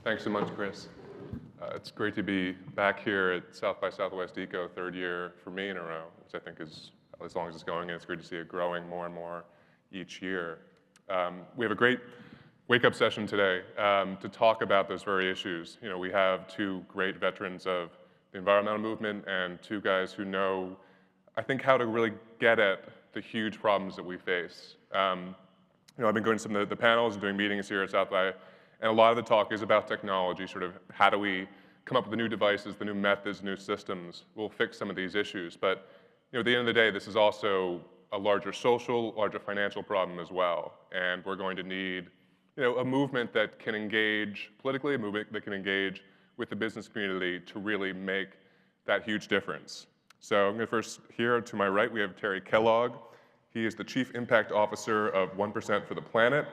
Thanks so much, Chris. It's great to be back here at South by Southwest Eco, third year for me in a row, which I think is, as long as it's going, and it's great to see it growing more and more each year. We have a great wake-up session today to talk about those very issues. You know, we have two great veterans of the environmental movement and two guys who know, I think, how to really get at the huge problems that we face. You know, I've been going to some of the panels and doing meetings here at South by, and a lot of the talk is about technology, sort of how do we come up with the new devices, the new methods, new systems. We'll fix some of these issues, but you know, at the end of the day, this is also a larger social, larger financial problem as well, and we're going to need, you know, a movement that can engage politically, a movement that can engage with the business community to really make that huge difference. So I'm going to first, here to my right, we have Terry Kellogg. He is the Chief Impact Officer of 1% for the Planet.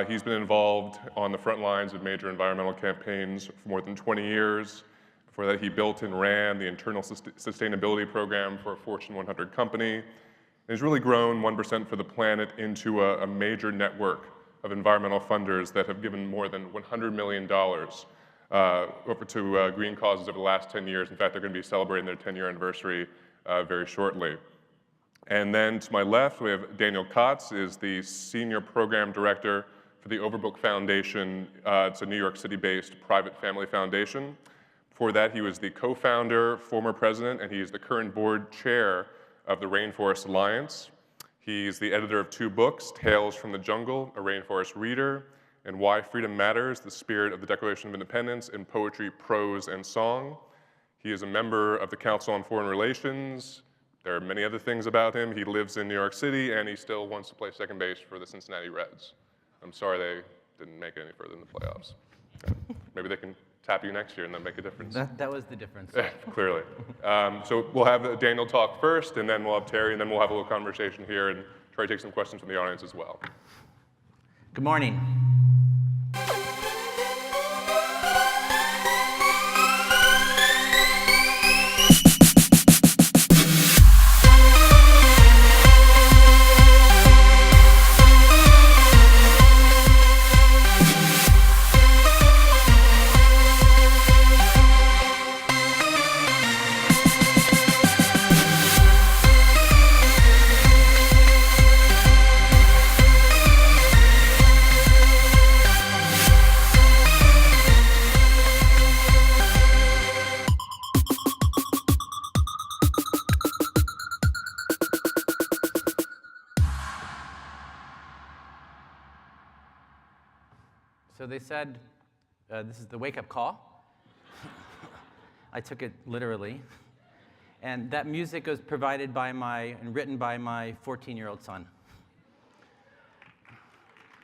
He's been involved on the front lines of major environmental campaigns for more than 20 years. Before that, he built and ran the internal sustainability program for a Fortune 100 company. And he's really grown 1% for the Planet into a major network of environmental funders that have given more than $100 million over to green causes over the last 10 years. In fact, they're going to be celebrating their 10-year anniversary very shortly. And then to my left, we have Daniel Katz, is the Senior Program Director for the Overbrook Foundation. It's a New York City-based private family foundation. Before that, he was the co-founder, former president, and he is the current board chair of the Rainforest Alliance. He's the editor of two books, Tales from the Jungle, A Rainforest Reader, and Why Freedom Matters, The Spirit of the Declaration of Independence in Poetry, Prose, and Song. He is a member of the Council on Foreign Relations. There are many other things about him. He lives in New York City, and he still wants to play second base for the Cincinnati Reds. I'm sorry they didn't make it any further in the playoffs. Maybe they can tap you next year and then make a difference. That was the difference. Clearly. So we'll have Daniel talk first, and then we'll have Terry, and then we'll have a little conversation here and try to take some questions from the audience as well. Good morning. So they said, this is the wake-up call. I took it literally. And that music was provided by and written by my 14-year-old son.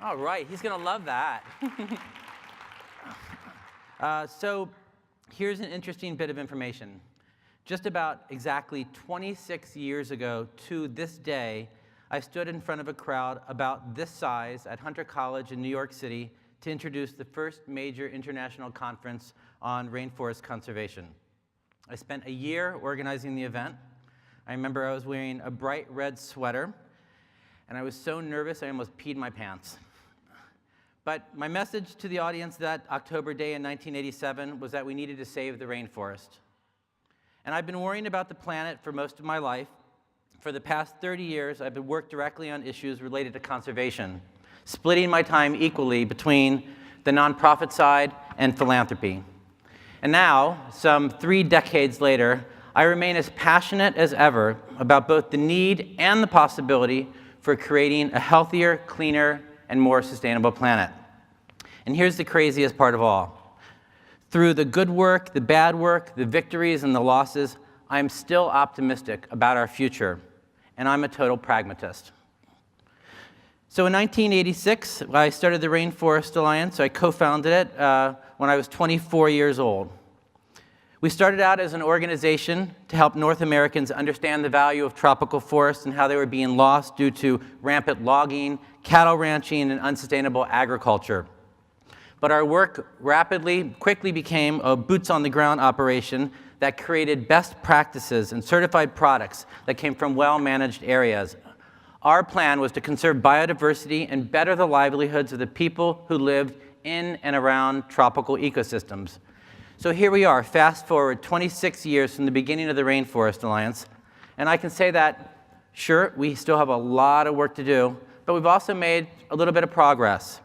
All right, he's going to love that. So here's an interesting bit of information. Just about exactly 26 years ago to this day, I stood in front of a crowd about this size at Hunter College in New York City to introduce the first major international conference on rainforest conservation. I spent a year organizing the event. I remember I was wearing a bright red sweater, and I was so nervous I almost peed my pants. But my message to the audience that October day in 1987 was that we needed to save the rainforest. And I've been worrying about the planet for most of my life. For the past 30 years, I've been working directly on issues related to conservation, splitting my time equally between the nonprofit side and philanthropy. And now, some 3 decades later, I remain as passionate as ever about both the need and the possibility for creating a healthier, cleaner, and more sustainable planet. And here's the craziest part of all. Through the good work, the bad work, the victories, and the losses, I'm still optimistic about our future, and I'm a total pragmatist. So in 1986, I started the Rainforest Alliance. I co-founded it when I was 24 years old. We started out as an organization to help North Americans understand the value of tropical forests and how they were being lost due to rampant logging, cattle ranching, and unsustainable agriculture. But our work quickly became a boots-on-the-ground operation that created best practices and certified products that came from well-managed areas. Our plan was to conserve biodiversity and better the livelihoods of the people who lived in and around tropical ecosystems. So here we are, fast forward 26 years from the beginning of the Rainforest Alliance, and I can say that, sure, we still have a lot of work to do, but we've also made a little bit of progress.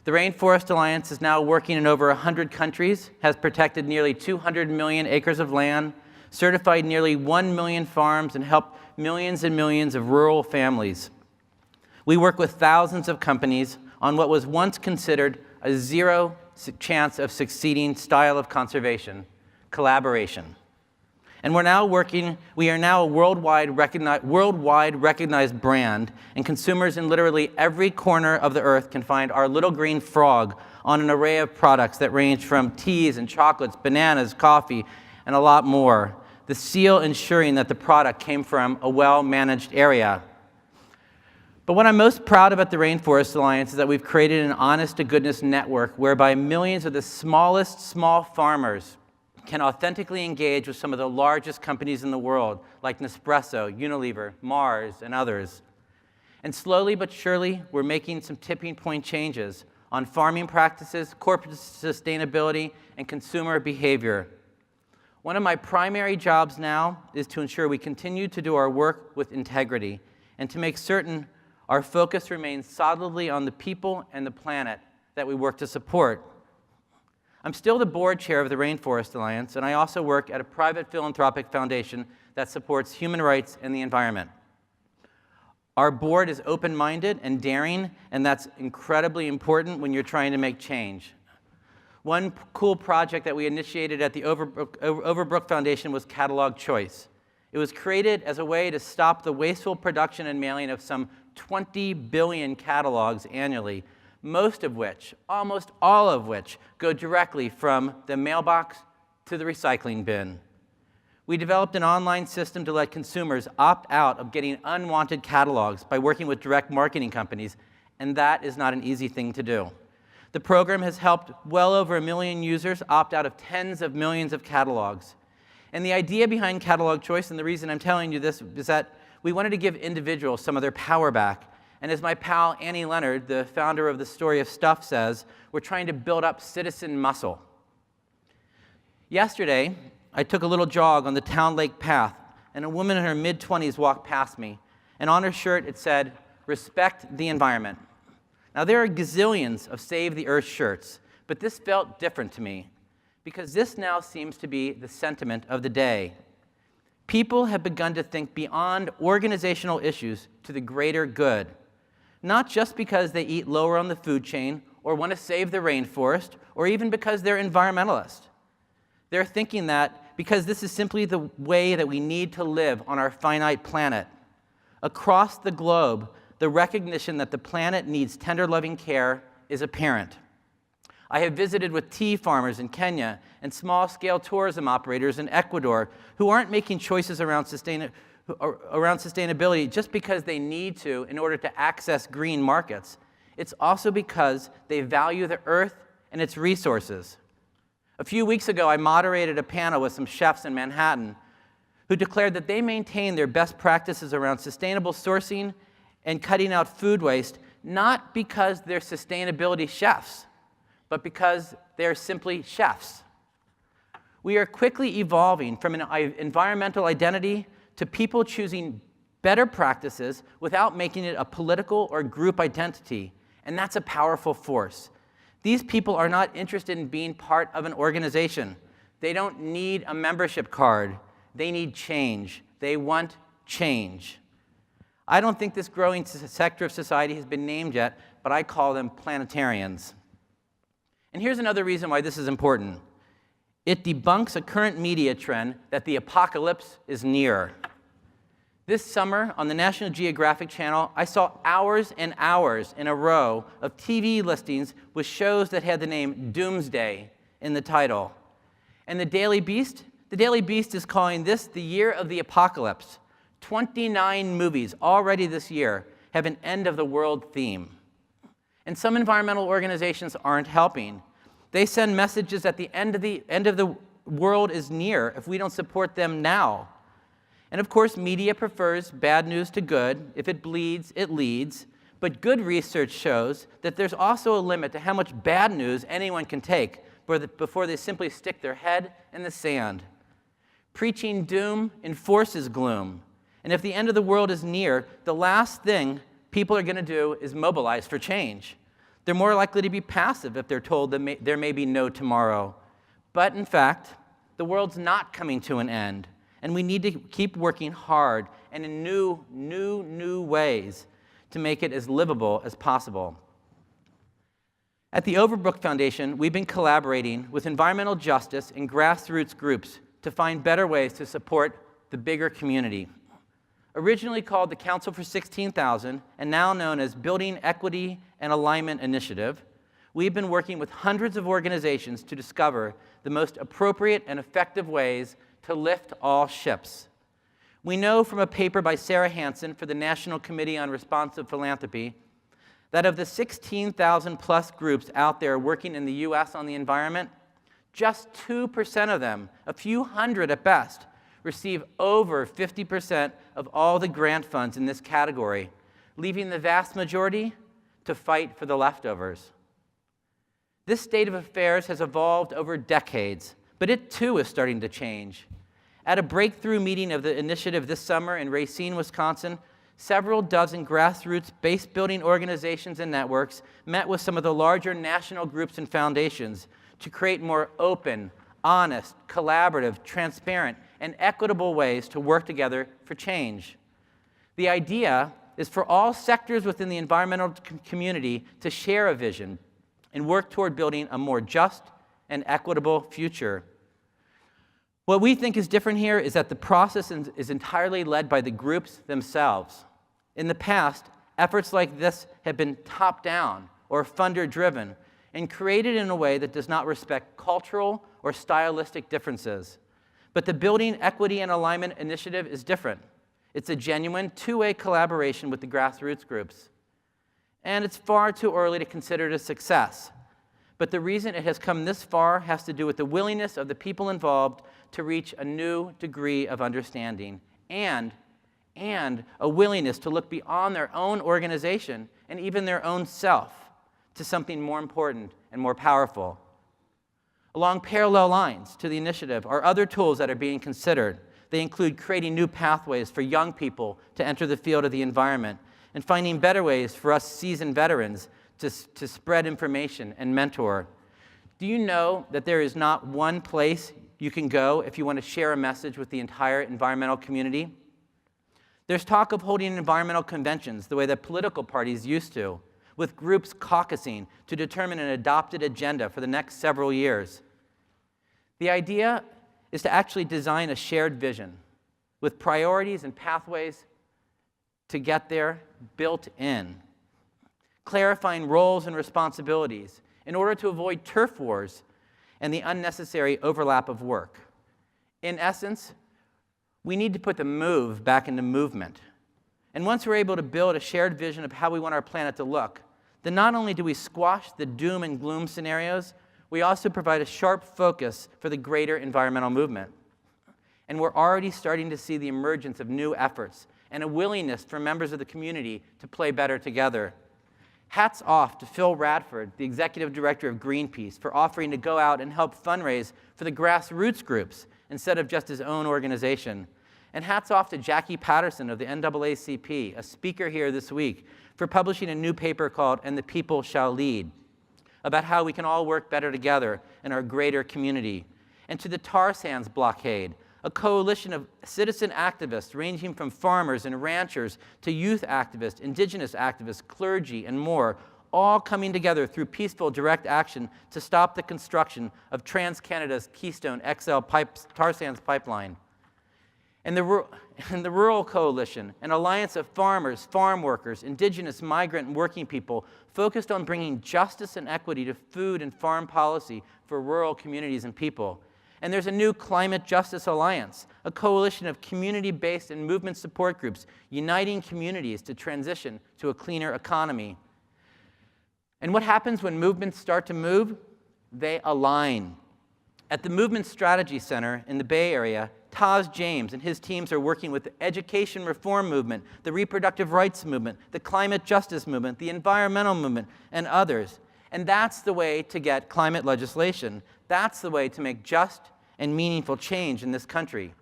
The Rainforest Alliance is now working in over 100 countries, has protected nearly 200 million acres of land, certified nearly 1 million farms, and helped millions and millions of rural families. We work with thousands of companies on what was once considered a zero chance of succeeding style of conservation, collaboration. And we are now a worldwide recognized brand, and consumers in literally every corner of the earth can find our little green frog on an array of products that range from teas and chocolates, bananas, coffee, and a lot more. The seal ensuring that the product came from a well-managed area. But what I'm most proud of at the Rainforest Alliance is that we've created an honest-to-goodness network whereby millions of the smallest small farmers can authentically engage with some of the largest companies in the world, like Nespresso, Unilever, Mars, and others. And slowly but surely, we're making some tipping point changes on farming practices, corporate sustainability, and consumer behavior. One of my primary jobs now is to ensure we continue to do our work with integrity and to make certain our focus remains solidly on the people and the planet that we work to support. I'm still the board chair of the Rainforest Alliance, and I also work at a private philanthropic foundation that supports human rights and the environment. Our board is open-minded and daring, and that's incredibly important when you're trying to make change. One cool project that we initiated at the Overbrook Foundation was Catalogued Choice. It was created as a way to stop the wasteful production and mailing of some 20 billion catalogs annually, most of which, almost all of which, go directly from the mailbox to the recycling bin. We developed an online system to let consumers opt out of getting unwanted catalogs by working with direct marketing companies, and that is not an easy thing to do. The program has helped well over 1 million users opt out of tens of millions of catalogs. And the idea behind Catalogued Choice, and the reason I'm telling you this, is that we wanted to give individuals some of their power back. And as my pal Annie Leonard, the founder of The Story of Stuff, says, we're trying to build up citizen muscle. Yesterday, I took a little jog on the Town Lake Path, and a woman in her mid-20s walked past me. And on her shirt, it said, "Respect the environment." Now, there are gazillions of Save the Earth shirts, but this felt different to me, because this now seems to be the sentiment of the day. People have begun to think beyond organizational issues to the greater good, not just because they eat lower on the food chain or want to save the rainforest, or even because they're environmentalists. They're thinking that because this is simply the way that we need to live on our finite planet. Across the globe, the recognition that the planet needs tender, loving care is apparent. I have visited with tea farmers in Kenya and small-scale tourism operators in Ecuador who aren't making choices around sustainability just because they need to in order to access green markets. It's also because they value the earth and its resources. A few weeks ago, I moderated a panel with some chefs in Manhattan who declared that they maintain their best practices around sustainable sourcing and cutting out food waste, not because they're sustainability chefs, but because they're simply chefs. We are quickly evolving from an environmental identity to people choosing better practices without making it a political or group identity, and that's a powerful force. These people are not interested in being part of an organization. They don't need a membership card. They need change. They want change. I don't think this growing sector of society has been named yet, but I call them planetarians. And here's another reason why this is important. It debunks a current media trend that the apocalypse is near. This summer on the National Geographic Channel, I saw hours and hours in a row of TV listings with shows that had the name Doomsday in the title. And the Daily Beast is calling this the year of the apocalypse. 29 movies already this year have an end of the world theme. And some environmental organizations aren't helping. They send messages that the end of the world is near if we don't support them now. And of course, media prefers bad news to good. If it bleeds, it leads. But good research shows that there's also a limit to how much bad news anyone can take before they simply stick their head in the sand. Preaching doom enforces gloom. And if the end of the world is near, the last thing people are going to do is mobilize for change. They're more likely to be passive if they're told that there may be no tomorrow. But in fact, the world's not coming to an end. And we need to keep working hard and in new ways to make it as livable as possible. At the Overbrook Foundation, we've been collaborating with environmental justice and grassroots groups to find better ways to support the bigger community. Originally called the Council for 16,000 and now known as Building Equity and Alignment Initiative, we've been working with hundreds of organizations to discover the most appropriate and effective ways to lift all ships. We know from a paper by Sarah Hansen for the National Committee on Responsive Philanthropy that of the 16,000 plus groups out there working in the US on the environment, just 2% of them, a few hundred at best, receive over 50% of all the grant funds in this category, leaving the vast majority to fight for the leftovers. This state of affairs has evolved over decades, but it too is starting to change. At a breakthrough meeting of the initiative this summer in Racine, Wisconsin, several dozen grassroots base-building organizations and networks met with some of the larger national groups and foundations to create more open, honest, collaborative, transparent, and equitable ways to work together for change. The idea is for all sectors within the environmental community to share a vision and work toward building a more just and equitable future. What we think is different here is that the process is entirely led by the groups themselves. In the past, efforts like this have been top-down or funder-driven and created in a way that does not respect cultural or stylistic differences. But the Building Equity and Alignment Initiative is different. It's a genuine two-way collaboration with the grassroots groups. And it's far too early to consider it a success. But the reason it has come this far has to do with the willingness of the people involved to reach a new degree of understanding and a willingness to look beyond their own organization and even their own self to something more important and more powerful. Along parallel lines to the initiative are other tools that are being considered. They include creating new pathways for young people to enter the field of the environment and finding better ways for us seasoned veterans to spread information and mentor. Do you know that there is not one place you can go if you want to share a message with the entire environmental community? There's talk of holding environmental conventions the way that political parties used to, with groups caucusing to determine an adopted agenda for the next several years. The idea is to actually design a shared vision with priorities and pathways to get there built in, clarifying roles and responsibilities in order to avoid turf wars and the unnecessary overlap of work. In essence, we need to put the move back into movement. And once we're able to build a shared vision of how we want our planet to look, then not only do we squash the doom and gloom scenarios, we also provide a sharp focus for the greater environmental movement. And we're already starting to see the emergence of new efforts and a willingness for members of the community to play better together. Hats off to Phil Radford, the executive director of Greenpeace, for offering to go out and help fundraise for the grassroots groups instead of just his own organization. And hats off to Jackie Patterson of the NAACP, a speaker here this week, for publishing a new paper called And the People Shall Lead, about how we can all work better together in our greater community. And to the tar sands blockade, a coalition of citizen activists ranging from farmers and ranchers to youth activists, indigenous activists, clergy, and more, all coming together through peaceful direct action to stop the construction of TransCanada's Keystone XL tar sands pipeline. And the Rural Coalition, an alliance of farmers, farm workers, indigenous, migrant, and working people focused on bringing justice and equity to food and farm policy for rural communities and people. And there's a new Climate Justice Alliance, a coalition of community-based and movement support groups uniting communities to transition to a cleaner economy. And what happens when movements start to move? They align. At the Movement Strategy Center in the Bay Area, Taj James and his teams are working with the education reform movement, the reproductive rights movement, the climate justice movement, the environmental movement, and others. And that's the way to get climate legislation. That's the way to make just and meaningful change in this country.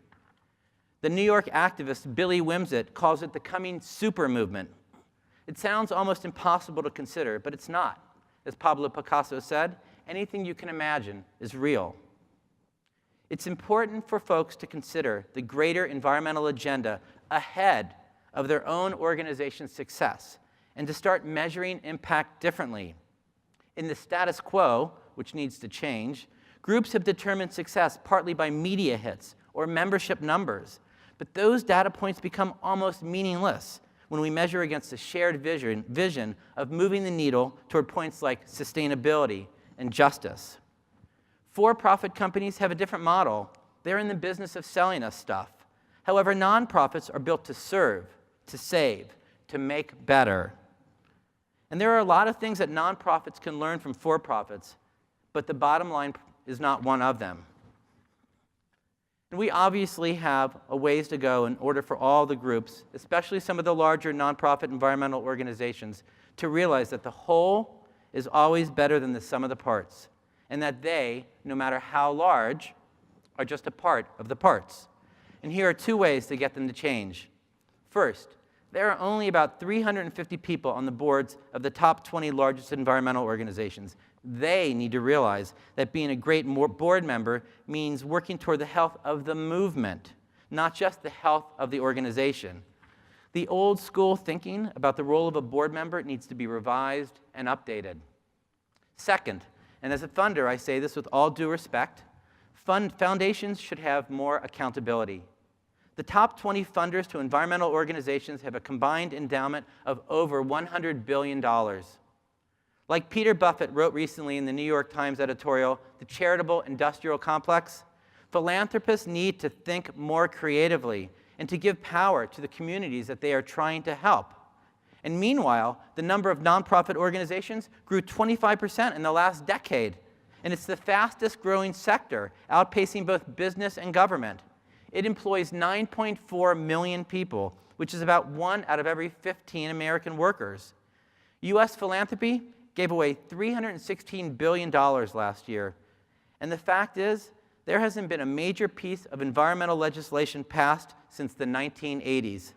The New York activist Billy Wimsett calls it the coming super movement. It sounds almost impossible to consider, but it's not. As Pablo Picasso said, anything you can imagine is real. It's important for folks to consider the greater environmental agenda ahead of their own organization's success and to start measuring impact differently. In the status quo, which needs to change, groups have determined success partly by media hits or membership numbers, but those data points become almost meaningless when we measure against a shared vision of moving the needle toward points like sustainability and justice. For-profit companies have a different model. They're in the business of selling us stuff. However, nonprofits are built to serve, to save, to make better. And there are a lot of things that nonprofits can learn from for-profits, but the bottom line is not one of them. And we obviously have a ways to go in order for all the groups, especially some of the larger nonprofit environmental organizations, to realize that the whole is always better than the sum of the parts, and that they, no matter how large, are just a part of the parts. And here are two ways to get them to change. First, there are only about 350 people on the boards of the top 20 largest environmental organizations. They need to realize that being a great board member means working toward the health of the movement, not just the health of the organization. The old school thinking about the role of a board member needs to be revised and updated. Second, and as a funder, I say this with all due respect, foundations should have more accountability. The top 20 funders to environmental organizations have a combined endowment of over $100 billion. Like Peter Buffett wrote recently in the New York Times editorial, The Charitable Industrial Complex, philanthropists need to think more creatively and to give power to the communities that they are trying to help. And meanwhile, the number of nonprofit organizations grew 25% in the last decade. And it's the fastest growing sector, outpacing both business and government. It employs 9.4 million people, which is about 1 out of every 15 American workers. US philanthropy gave away $316 billion last year. And the fact is, there hasn't been a major piece of environmental legislation passed since the 1980s.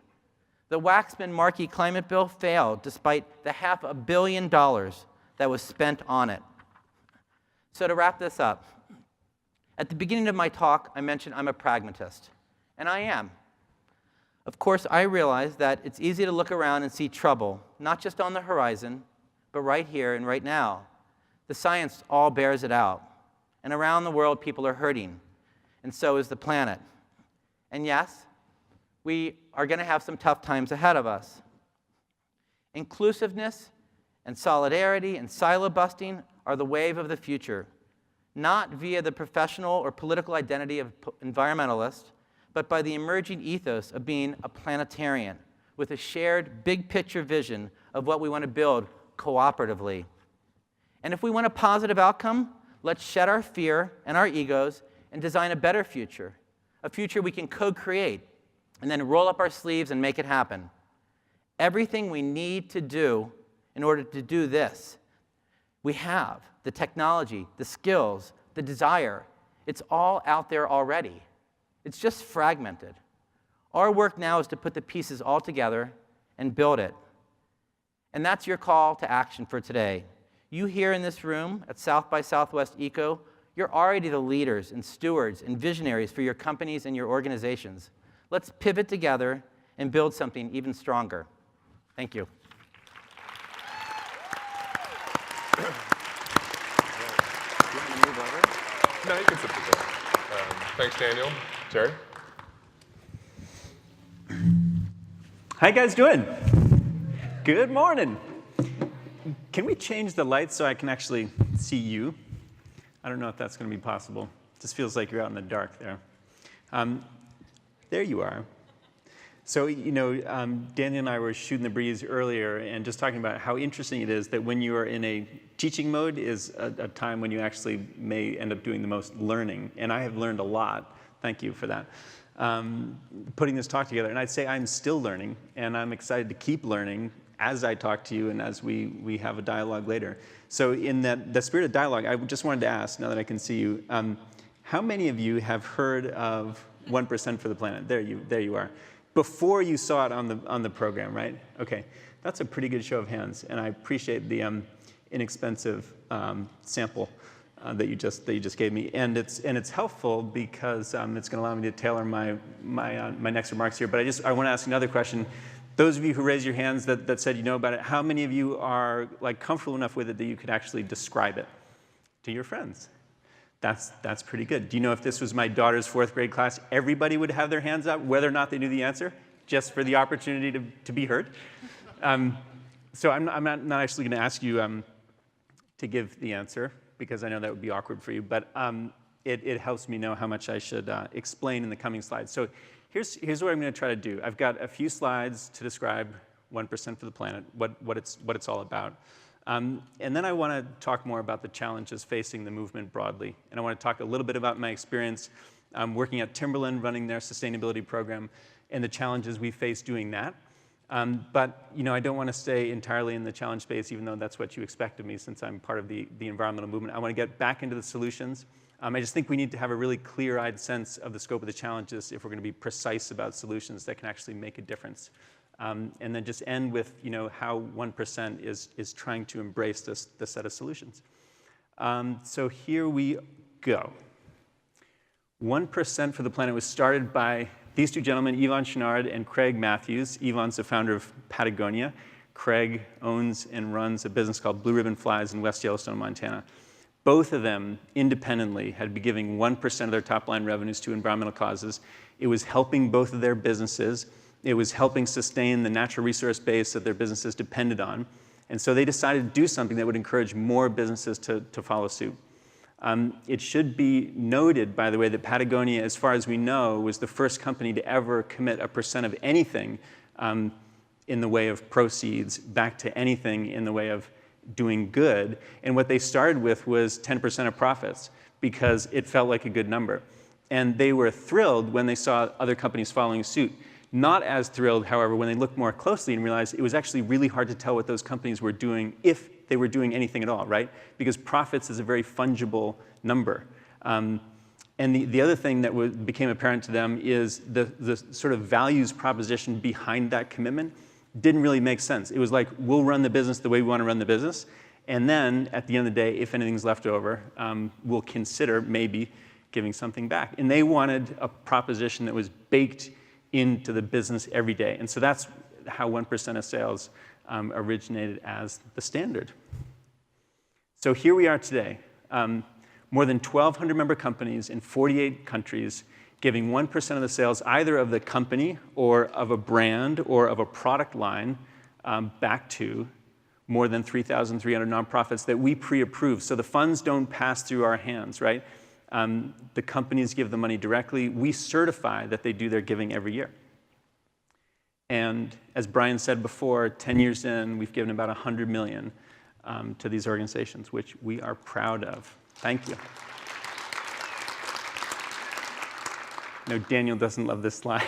The Waxman-Markey climate bill failed despite the $500 million that was spent on it. So to wrap this up, at the beginning of my talk, I mentioned I'm a pragmatist, and I am. Of course, I realize that it's easy to look around and see trouble, not just on the horizon, but right here and right now. The science all bears it out. And around the world, people are hurting, and so is the planet. And yes, we are going to have some tough times ahead of us. Inclusiveness and solidarity and silo busting are the wave of the future, not via the professional or political identity of environmentalists, but by the emerging ethos of being a planetarian with a shared big picture vision of what we want to build cooperatively. And if we want a positive outcome, let's shed our fear and our egos and design a better future, a future we can co-create, and then roll up our sleeves and make it happen. Everything we need to do in order to do this, we have the technology, the skills, the desire. It's all out there already. It's just fragmented. Our work now is to put the pieces all together and build it. And that's your call to action for today. You here in this room at South by Southwest Eco, you're already the leaders and stewards and visionaries for your companies and your organizations. Let's pivot together and build something even stronger. Thank you. No, you can sit there. Thanks, Daniel. Jerry? How you guys doing? Good morning. Can we change the lights so I can actually see you? I don't know if that's going to be possible. It just feels like you're out in the dark there. There you are. So, Daniel and I were shooting the breeze earlier and just talking about how interesting it is that when you are in a teaching mode is a time when you actually may end up doing the most learning. And I have learned a lot. Thank you for that. putting this talk together. And I'd say I'm still learning, and I'm excited to keep learning as I talk to you and as we have a dialogue later. So in the spirit of dialogue, I just wanted to ask, now that I can see you, how many of you have heard of 1% for the Planet? There you are. Before you saw it on the program, right? Okay, that's a pretty good show of hands, and I appreciate the inexpensive sample that you just gave me, and it's helpful because it's going to allow me to tailor my next remarks here. But I want to ask another question. Those of you who raised your hands that said you know about it, how many of you are like comfortable enough with it that you could actually describe it to your friends? That's pretty good. Do you know if this was my daughter's 4th grade class, everybody would have their hands up, whether or not they knew the answer, just for the opportunity to be heard? So I'm not actually going to ask you to give the answer, because I know that would be awkward for you, but it helps me know how much I should explain in the coming slides. So here's what I'm going to try to do. I've got a few slides to describe 1% for the Planet, what it's all about. And then I want to talk more about the challenges facing the movement broadly. And I want to talk a little bit about my experience working at Timberland, running their sustainability program, and the challenges we face doing that. But I don't want to stay entirely in the challenge space, even though that's what you expect of me since I'm part of the environmental movement. I want to get back into the solutions. I just think we need to have a really clear-eyed sense of the scope of the challenges if we're going to be precise about solutions that can actually make a difference. And then just end with how 1% is trying to embrace this set of solutions. So here we go. 1% for the Planet was started by these two gentlemen, Elon Chenard and Craig Matthews. Elon's the founder of Patagonia. Craig owns and runs a business called Blue Ribbon Flies in West Yellowstone, Montana. Both of them independently had been giving 1% of their top line revenues to environmental causes. It was helping both of their businesses. It was helping sustain the natural resource base that their businesses depended on. And so they decided to do something that would encourage more businesses to follow suit. It should be noted, by the way, that Patagonia, as far as we know, was the first company to ever commit a % of anything in the way of proceeds back to anything in the way of doing good. And what they started with was 10% of profits because it felt like a good number. And they were thrilled when they saw other companies following suit. Not as thrilled, however, when they looked more closely and realized it was actually really hard to tell what those companies were doing, if they were doing anything at all, right? Because profits is a very fungible number. And the other thing that became apparent to them is the sort of values proposition behind that commitment didn't really make sense. It was like, we'll run the business the way we want to run the business, and then at the end of the day, if anything's left over, we'll consider maybe giving something back. And they wanted a proposition that was baked into the business every day. And so that's how 1% of sales originated as the standard. So here we are today, more than 1,200 member companies in 48 countries, giving 1% of the sales either of the company or of a brand or of a product line back to more than 3,300 nonprofits that we pre-approve. So the funds don't pass through our hands, right? The companies give the money directly. We certify that they do their giving every year. And as Bryan said before, 10 years in, we've given about $100 million to these organizations, which we are proud of. Thank you. No, Daniel doesn't love this slide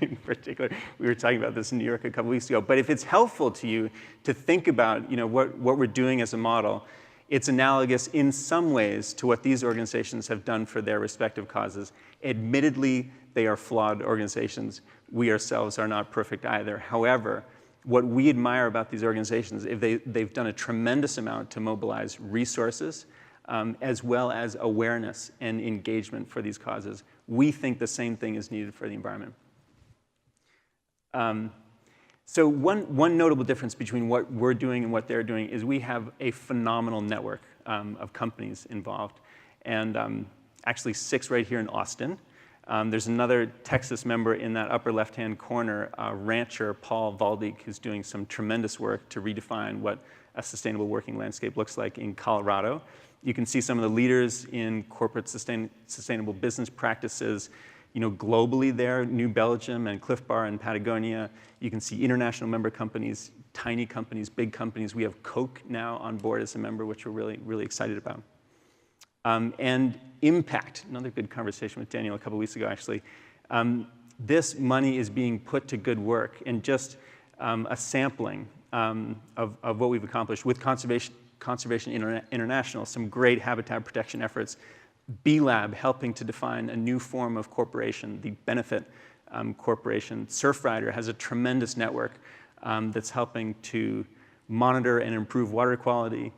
in particular. We were talking about this in New York a couple weeks ago. But if it's helpful to you to think about what we're doing as a model, it's analogous in some ways to what these organizations have done for their respective causes. Admittedly, they are flawed organizations. We ourselves are not perfect either. However, what we admire about these organizations is they've done a tremendous amount to mobilize resources as well as awareness and engagement for these causes. We think the same thing is needed for the environment. So one notable difference between what we're doing and what they're doing is we have a phenomenal network of companies involved. And actually 6 right here in Austin. There's another Texas member in that upper left-hand corner, rancher Paul Valdik, who's doing some tremendous work to redefine what a sustainable working landscape looks like in Colorado. You can see some of the leaders in corporate sustainable business practices, globally there, New Belgium and Cliff Bar and Patagonia. You can see international member companies, tiny companies, big companies. We have Coke now on board as a member, which we're really, really excited about. And impact, another good conversation with Daniel a couple weeks ago, actually. This money is being put to good work, and just a sampling of what we've accomplished with Conservation International, some great habitat protection efforts, B-Lab helping to define a new form of corporation, the Benefit Corporation. Surfrider has a tremendous network that's helping to monitor and improve water quality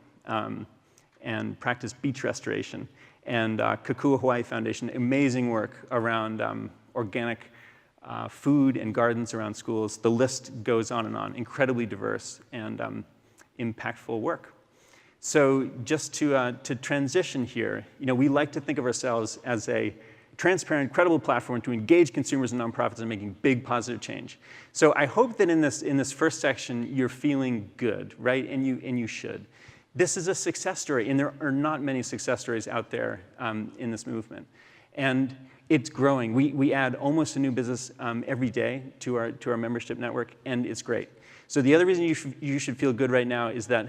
and practice beach restoration. And Kukua Hawaii Foundation, amazing work around organic food and gardens around schools. The list goes on and on, incredibly diverse and impactful work. So just to transition here, we like to think of ourselves as a transparent, credible platform to engage consumers and nonprofits in making big positive change. So I hope that in this first section, you're feeling good, right? And you should. This is a success story, and there are not many success stories out there in this movement. And it's growing. We add almost a new business every day to our membership network, and it's great. So the other reason you should feel good right now is that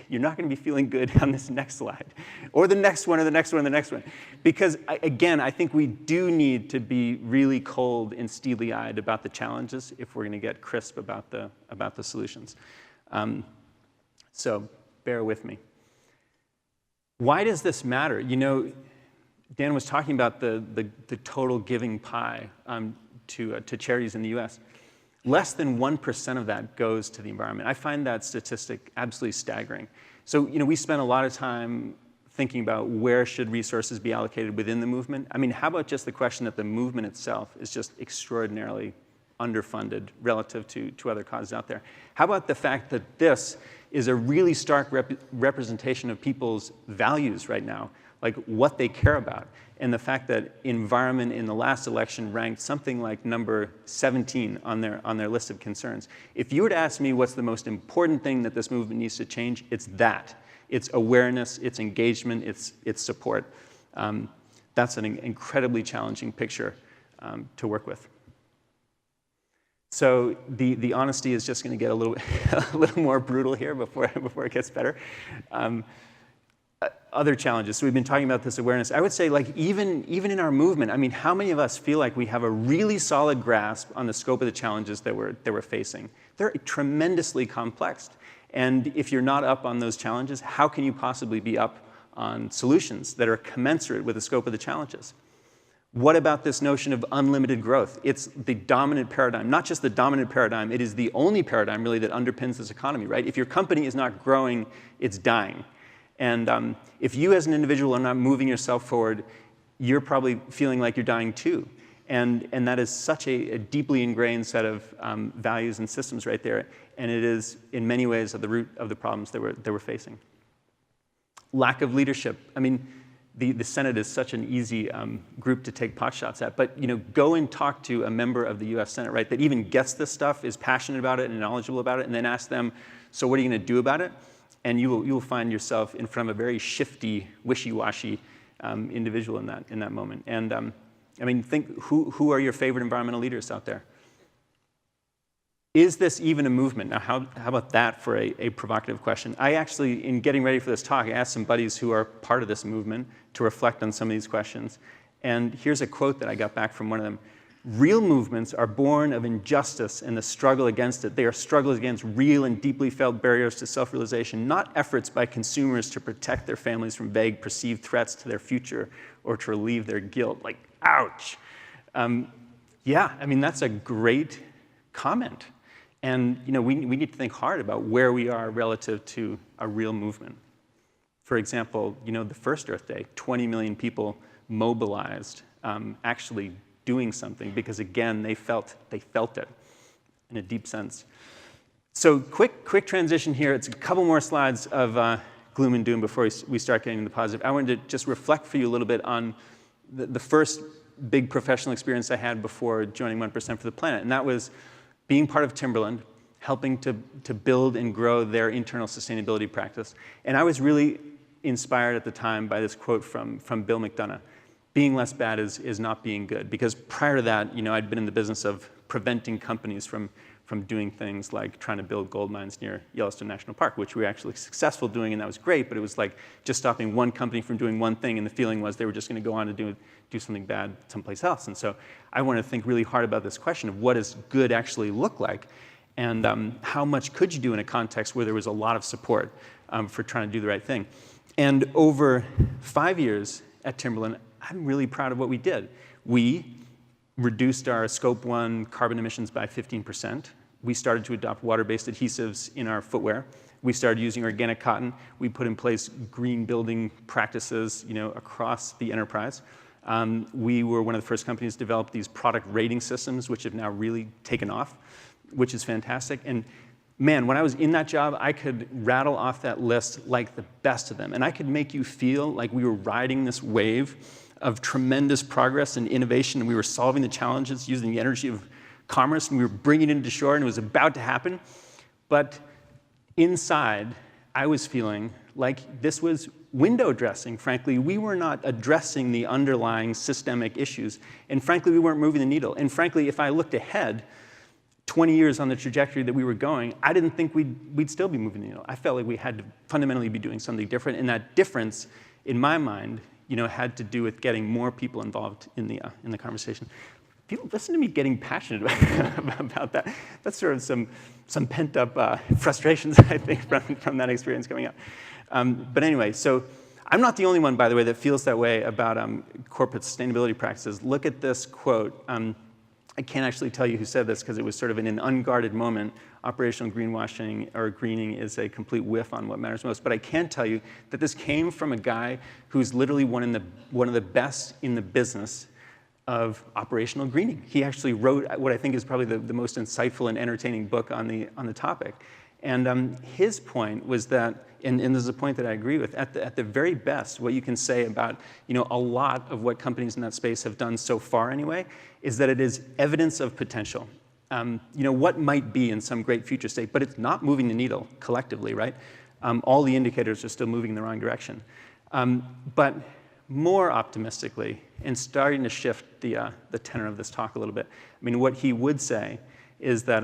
you're not going to be feeling good on this next slide, or the next one, or the next one, or the next one. Because, again, I think we do need to be really cold and steely-eyed about the challenges if we're going to get crisp about the solutions. So bear with me. Why does this matter? Dan was talking about the total giving pie to charities in the US. Less than 1% of that goes to the environment. I find that statistic absolutely staggering. So, we spend a lot of time thinking about where should resources be allocated within the movement. I mean, how about just the question that the movement itself is just extraordinarily underfunded relative to other causes out there? How about the fact that this is a really stark representation of people's values right now, like what they care about, and the fact that environment in the last election ranked something like number 17 on their list of concerns. If you were to ask me what's the most important thing that this movement needs to change, it's that. It's awareness, it's engagement, it's support. That's an incredibly challenging picture to work with. So the honesty is just going to get a little more brutal here before it gets better. Other challenges. So we've been talking about this awareness. I would say, like, even in our movement, I mean, how many of us feel like we have a really solid grasp on the scope of the challenges that we're facing? They're tremendously complex. And if you're not up on those challenges, how can you possibly be up on solutions that are commensurate with the scope of the challenges? What about this notion of unlimited growth? It's the dominant paradigm, not just the dominant paradigm, it is the only paradigm really that underpins this economy, right? If your company is not growing, it's dying. And if you as an individual are not moving yourself forward, you're probably feeling like you're dying too. And that is such a deeply ingrained set of values and systems right there. And it is, in many ways, at the root of the problems that we're facing. Lack of leadership. I mean, the Senate is such an easy group to take potshots at. But go and talk to a member of the US Senate, right, that even gets this stuff, is passionate about it and knowledgeable about it, and then ask them, so what are you going to do about it? And you will find yourself in front of a very shifty, wishy-washy individual in that moment. And I mean, think, who are your favorite environmental leaders out there? Is this even a movement? Now, how about that for a provocative question? I actually, in getting ready for this talk, I asked some buddies who are part of this movement to reflect on some of these questions. And here's a quote that I got back from one of them. Real movements are born of injustice and the struggle against it. They are struggles against real and deeply felt barriers to self-realization, not efforts by consumers to protect their families from vague perceived threats to their future or to relieve their guilt. Like, ouch. Yeah, I mean, that's a great comment. And we need to think hard about where we are relative to a real movement. For example, the first Earth Day, 20 million people mobilized, actually doing something because, again, they felt it in a deep sense. So quick transition here. It's a couple more slides of gloom and doom before we start getting the positive. I wanted to just reflect for you a little bit on the first big professional experience I had before joining 1% for the Planet, and that was being part of Timberland, helping to build and grow their internal sustainability practice. And I was really inspired at the time by this quote from Bill McDonough. Being less bad is not being good. Because prior to that, I'd been in the business of preventing companies from doing things like trying to build gold mines near Yellowstone National Park, which we were actually successful doing, and that was great, but it was like just stopping one company from doing one thing, and the feeling was they were just going to go on to do something bad someplace else. And so I want to think really hard about this question of what does good actually look like, and how much could you do in a context where there was a lot of support for trying to do the right thing. And over 5 years at Timberland, I'm really proud of what we did. We reduced our Scope 1 carbon emissions by 15%. We started to adopt water-based adhesives in our footwear. We started using organic cotton. We put in place green building practices, across the enterprise. We were one of the first companies to develop these product rating systems, which have now really taken off, which is fantastic. And man, when I was in that job, I could rattle off that list like the best of them. And I could make you feel like we were riding this wave of tremendous progress and innovation, and we were solving the challenges using the energy of commerce, and we were bringing it into shore, and it was about to happen. But inside, I was feeling like this was window dressing, frankly. We were not addressing the underlying systemic issues, and frankly, we weren't moving the needle. And frankly, if I looked ahead 20 years on the trajectory that we were going, I didn't think we'd still be moving the needle. I felt like we had to fundamentally be doing something different, and that difference, in my mind, had to do with getting more people involved in the conversation. People listen to me getting passionate about that. That's sort of some pent-up frustrations, I think, from that experience coming out. But anyway, so I'm not the only one, by the way, that feels that way about corporate sustainability practices. Look at this quote. I can't actually tell you who said this because it was sort of in an unguarded moment. Operational greenwashing or greening is a complete whiff on what matters most. But I can tell you that this came from a guy who's literally one of the best in the business of operational greening. He actually wrote what I think is probably the most insightful and entertaining book on the topic. And his point was that, and there's a point that I agree with, at the very best, what you can say about a lot of what companies in that space have done so far anyway, is that it is evidence of potential. What might be in some great future state, but it's not moving the needle collectively, right? All the indicators are still moving in the wrong direction. But more optimistically, and starting to shift the tenor of this talk a little bit, what he would say is that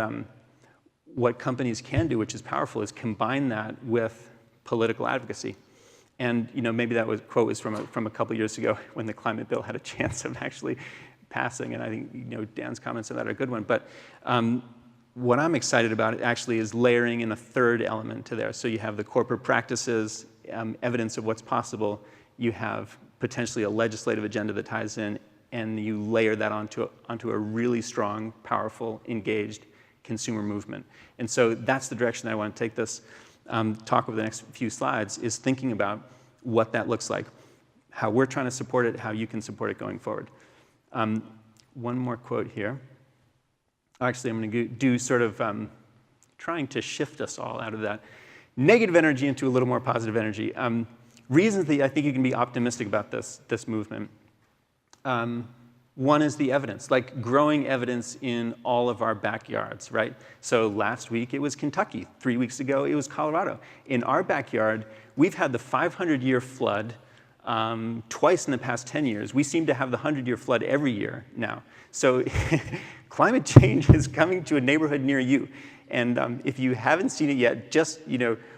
what companies can do, which is powerful, is combine that with political advocacy. And maybe that quote was from a couple years ago when the climate bill had a chance of actually passing, and I think Dan's comments on that are a good one. But what I'm excited about actually is layering in a third element to there. So you have the corporate practices, evidence of what's possible. You have potentially a legislative agenda that ties in, and you layer that onto a really strong, powerful, engaged consumer movement. And so that's the direction I want to take this talk over the next few slides, is thinking about what that looks like, how we're trying to support it, how you can support it going forward. One more quote here. Actually, I'm going to do sort of trying to shift us all out of that negative energy into a little more positive energy. Reasons that I think you can be optimistic about this movement. One is the evidence, like growing evidence in all of our backyards, right? So last week it was Kentucky. 3 weeks ago it was Colorado. In our backyard, we've had the 500-year flood twice in the past 10 years. We seem to have the 100-year flood every year now. So climate change is coming to a neighborhood near you. And if you haven't seen it yet, just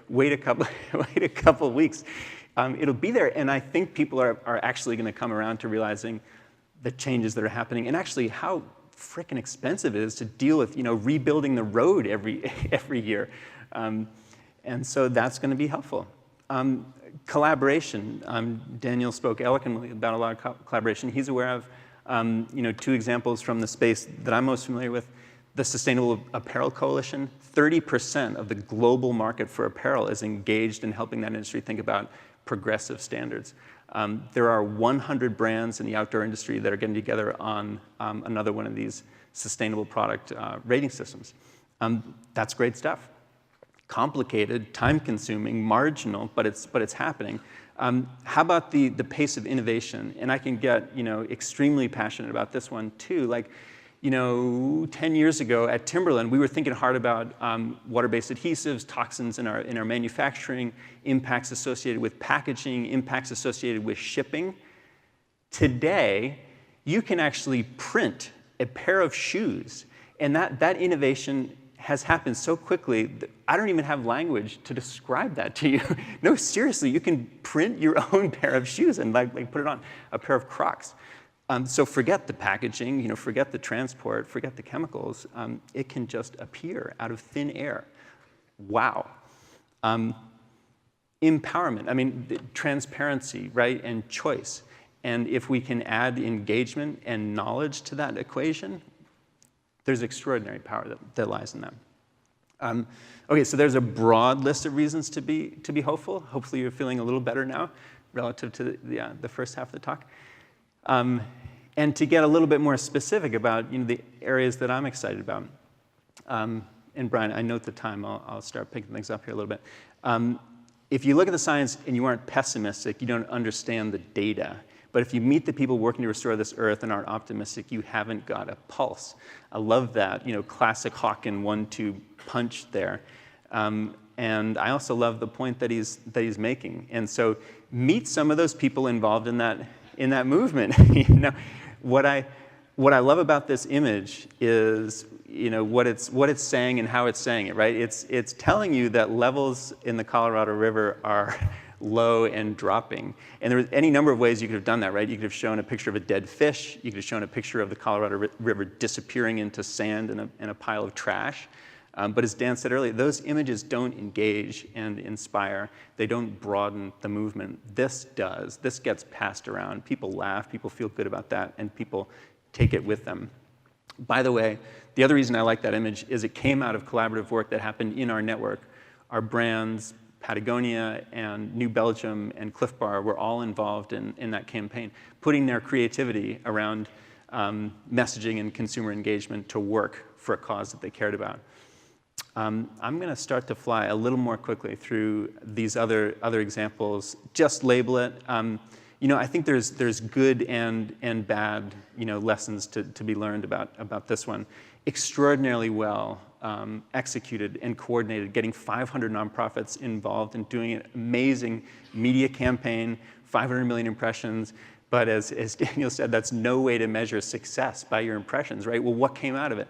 wait a couple weeks. It'll be there. And I think people are actually going to come around to realizing the changes that are happening, and actually how frickin' expensive it is to deal with rebuilding the road every year. And so that's going to be helpful. Collaboration. Daniel spoke eloquently about a lot of collaboration. He's aware of 2 examples from the space that I'm most familiar with. The Sustainable Apparel Coalition. 30% of the global market for apparel is engaged in helping that industry think about progressive standards. There are 100 brands in the outdoor industry that are getting together on another one of these sustainable product rating systems. That's great stuff. Complicated, time-consuming, marginal, but it's happening. How about the pace of innovation? And I can get extremely passionate about this one too. Like, 10 years ago at Timberland, we were thinking hard about water-based adhesives, toxins in our manufacturing, impacts associated with packaging, impacts associated with shipping. Today, you can actually print a pair of shoes And that innovation has happened so quickly that I don't even have language to describe that to you. No, seriously, you can print your own pair of shoes and like put it on, a pair of Crocs. So forget the packaging, forget the transport, forget the chemicals. It can just appear out of thin air. Wow. Empowerment, I mean, transparency, right, and choice. And if we can add engagement and knowledge to that equation, there's extraordinary power that lies in that. Okay, so there's a broad list of reasons to be hopeful. Hopefully you're feeling a little better now relative to the first half of the talk. And to get a little bit more specific about the areas that I'm excited about. And Bryan, I note the time. I'll start picking things up here a little bit. If you look at the science and you aren't pessimistic, you don't understand the data. But if you meet the people working to restore this earth and aren't optimistic, you haven't got a pulse. I love that, classic Hawken 1-2 punch there. And I also love the point that he's making. And so meet some of those people involved in that movement. What I love about this image is what it's saying and how it's saying it, right? It's telling you that levels in the Colorado River are low and dropping. And there was any number of ways you could have done that, right? You could have shown a picture of a dead fish. You could have shown a picture of the Colorado River disappearing into sand and a pile of trash. But as Dan said earlier, those images don't engage and inspire. They don't broaden the movement. This does. This gets passed around. People laugh. People feel good about that. And people take it with them. By the way, the other reason I like that image is it came out of collaborative work that happened in our network. Our brands, Patagonia and New Belgium and Cliff Bar, were all involved in that campaign, putting their creativity around messaging and consumer engagement to work for a cause that they cared about. I'm going to start to fly a little more quickly through these other examples. Just label it. I think there's good and bad lessons to be learned about this one. Extraordinarily well executed and coordinated, getting 500 nonprofits involved and doing an amazing media campaign, 500 million impressions. But as Daniel said, that's no way to measure success by your impressions, right? Well, what came out of it?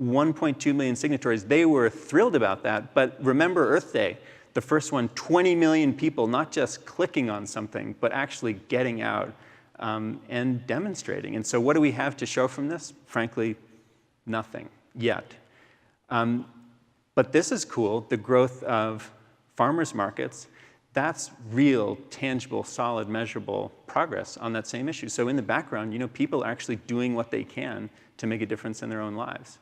1.2 million signatories. They were thrilled about that. But remember Earth Day, the first one, 20 million people, not just clicking on something, but actually getting out and demonstrating. And so what do we have to show from this? Frankly, nothing yet. But this is cool, the growth of farmers markets. That's real, tangible, solid, measurable progress on that same issue. So in the background, people are actually doing what they can to make a difference in their own lives.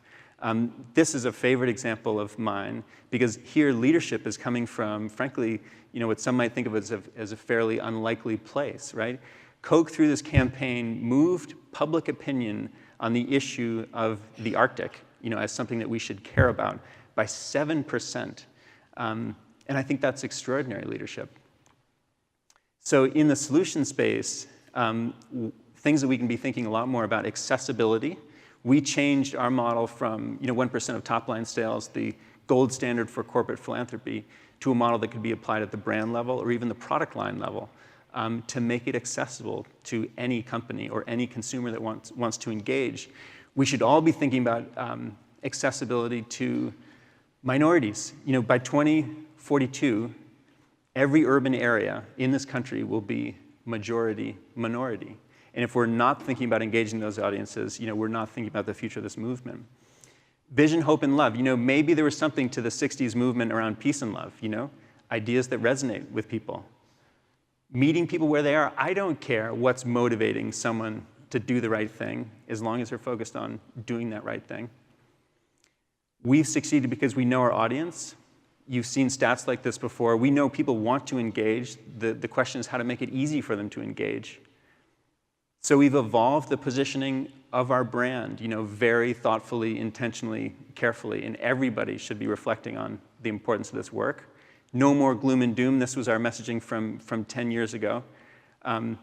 This is a favorite example of mine because here leadership is coming from, frankly, what some might think of as a fairly unlikely place, right? Coke, through this campaign, moved public opinion on the issue of the Arctic, as something that we should care about by 7%. And I think that's extraordinary leadership. So in the solution space, things that we can be thinking a lot more about: accessibility. We changed our model from 1% of top-line sales, the gold standard for corporate philanthropy, to a model that could be applied at the brand level or even the product line level to make it accessible to any company or any consumer that wants to engage. We should all be thinking about accessibility to minorities. By 2042, every urban area in this country will be majority minority. And if we're not thinking about engaging those audiences, we're not thinking about the future of this movement. Vision, hope, and love. Maybe there was something to the 60s movement around peace and love, ideas that resonate with people. Meeting people where they are. I don't care what's motivating someone to do the right thing, as long as they're focused on doing that right thing. We've succeeded because we know our audience. You've seen stats like this before. We know people want to engage. The question is how to make it easy for them to engage. So we've evolved the positioning of our brand, very thoughtfully, intentionally, carefully, and everybody should be reflecting on the importance of this work. No more gloom and doom. This was our messaging from 10 years ago. And